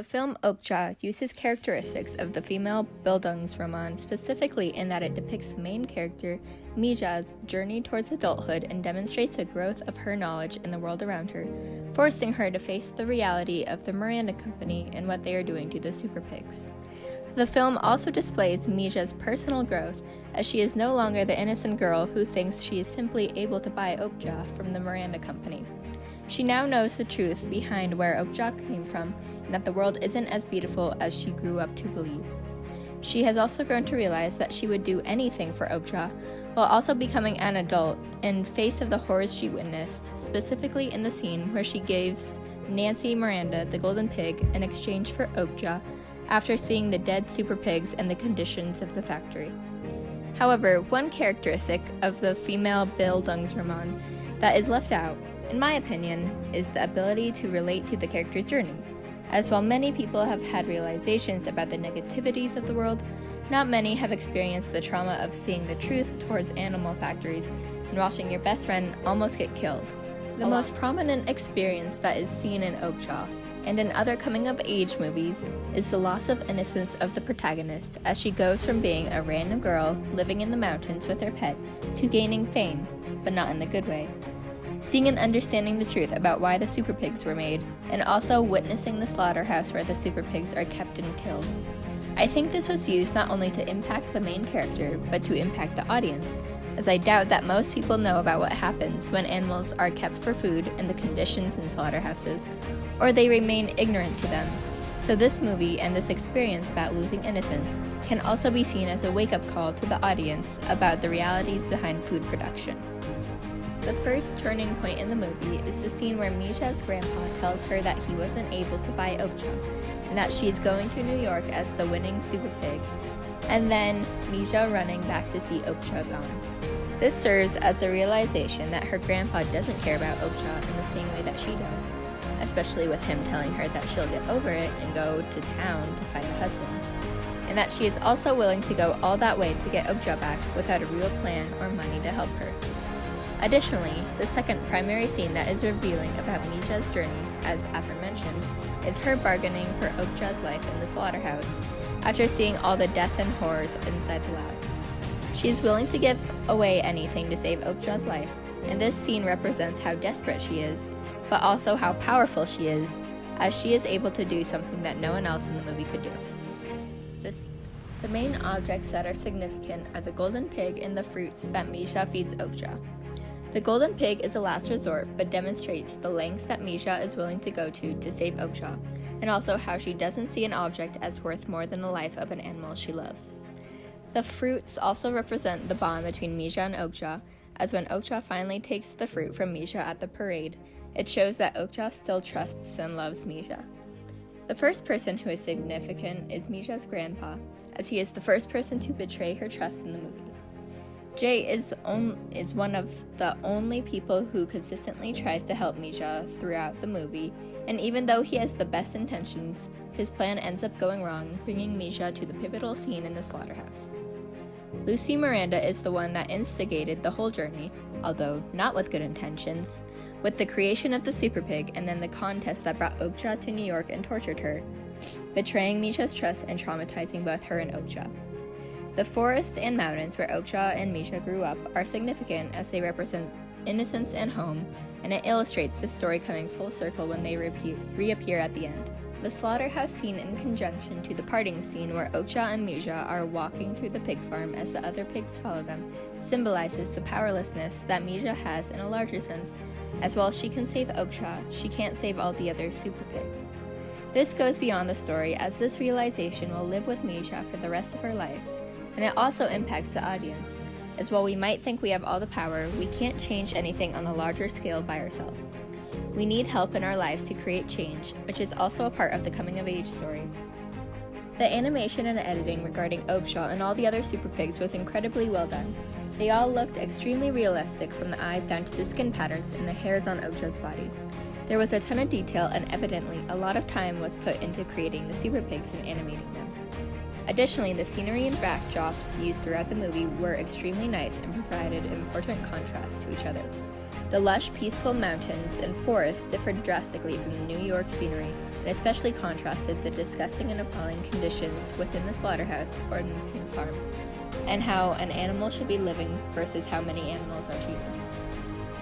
The film Okja uses characteristics of the female Bildungsroman, specifically in that it depicts the main character, Mija's, journey towards adulthood and demonstrates the growth of her knowledge in the world around her, forcing her to face the reality of the Miranda Company and what they are doing to the Super Pigs. The film also displays Mija's personal growth, as she is no longer the innocent girl who thinks she is simply able to buy Okja from the Miranda Company. She now knows the truth behind where Okja came from, and that the world isn't as beautiful as she grew up to believe. She has also grown to realize that she would do anything for Okja, while also becoming an adult in face of the horrors she witnessed, specifically in the scene where she gives Nancy Miranda the golden pig in exchange for Okja, after seeing the dead super pigs and the conditions of the factory. However, one characteristic of the female Bildungsroman that is left out, in my opinion, is the ability to relate to the character's journey, as while many people have had realizations about the negativities of the world, not many have experienced the trauma of seeing the truth towards animal factories and watching your best friend almost get killed. The most prominent experience that is seen in Okja and in other coming-of-age movies is the loss of innocence of the protagonist, as she goes from being a random girl living in the mountains with her pet to gaining fame, but not in the good way. Seeing and understanding the truth about why the super pigs were made, and also witnessing the slaughterhouse where the super pigs are kept and killed. I think this was used not only to impact the main character, but to impact the audience, as I doubt that most people know about what happens when animals are kept for food and the conditions in slaughterhouses, or they remain ignorant to them. So this movie and this experience about losing innocence can also be seen as a wake-up call to the audience about the realities behind food production. The first turning point in the movie is the scene where Mija's grandpa tells her that he wasn't able to buy Okja, and that she is going to New York as the winning super pig, and then Mija running back to see Okja gone. This serves as a realization that her grandpa doesn't care about Okja in the same way that she does, especially with him telling her that she'll get over it and go to town to find a husband, and that she is also willing to go all that way to get Okja back without a real plan or money to help her. Additionally, the second primary scene that is revealing about Mija's journey, as aforementioned, is her bargaining for Okja's life in the slaughterhouse, after seeing all the death and horrors inside the lab. She is willing to give away anything to save Okja's life, and this scene represents how desperate she is, but also how powerful she is, as she is able to do something that no one else in the movie could do. The main objects that are significant are the golden pig and the fruits that Mija feeds Okja. The golden pig is a last resort, but demonstrates the lengths that Mija is willing to go to save Okja, and also how she doesn't see an object as worth more than the life of an animal she loves. The fruits also represent the bond between Mija and Okja, as when Okja finally takes the fruit from Mija at the parade, it shows that Okja still trusts and loves Mija. The first person who is significant is Mija's grandpa, as he is the first person to betray her trust in the movie. Jay is one of the only people who consistently tries to help Mija throughout the movie, and even though he has the best intentions, his plan ends up going wrong, bringing Mija to the pivotal scene in the slaughterhouse. Lucy Miranda is the one that instigated the whole journey, although not with good intentions, with the creation of the super pig and then the contest that brought Okja to New York and tortured her, betraying Mija's trust and traumatizing both her and Okja. The forests and mountains where Okja and Mija grew up are significant as they represent innocence and home, and it illustrates the story coming full circle when they reappear at the end. The slaughterhouse scene in conjunction to the parting scene where Okja and Mija are walking through the pig farm as the other pigs follow them symbolizes the powerlessness that Mija has in a larger sense, as while she can save Okja, she can't save all the other super pigs. This goes beyond the story, as this realization will live with Mija for the rest of her life, and it also impacts the audience, as while we might think we have all the power, we can't change anything on a larger scale by ourselves. We need help in our lives to create change, which is also a part of the coming-of-age story. The animation and editing regarding Okja and all the other super pigs was incredibly well done. They all looked extremely realistic, from the eyes down to the skin patterns and the hairs on Okja's body. There was a ton of detail, and evidently a lot of time was put into creating the super pigs and animating them. Additionally, the scenery and backdrops used throughout the movie were extremely nice and provided important contrast to each other. The lush, peaceful mountains and forests differed drastically from the New York scenery, and especially contrasted the disgusting and appalling conditions within the slaughterhouse or in the pig farm, and how an animal should be living versus how many animals are treated.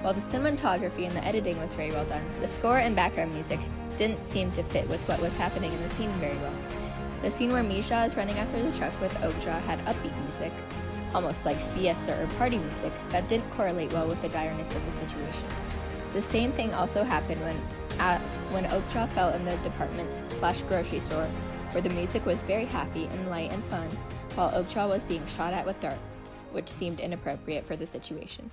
While the cinematography and the editing was very well done, the score and background music didn't seem to fit with what was happening in the scene very well. The scene where Misha is running after the truck with Okja had upbeat music, almost like fiesta or party music, that didn't correlate well with the direness of the situation. The same thing also happened when Okja fell in the department/grocery store, where the music was very happy and light and fun, while Okja was being shot at with darts, which seemed inappropriate for the situation.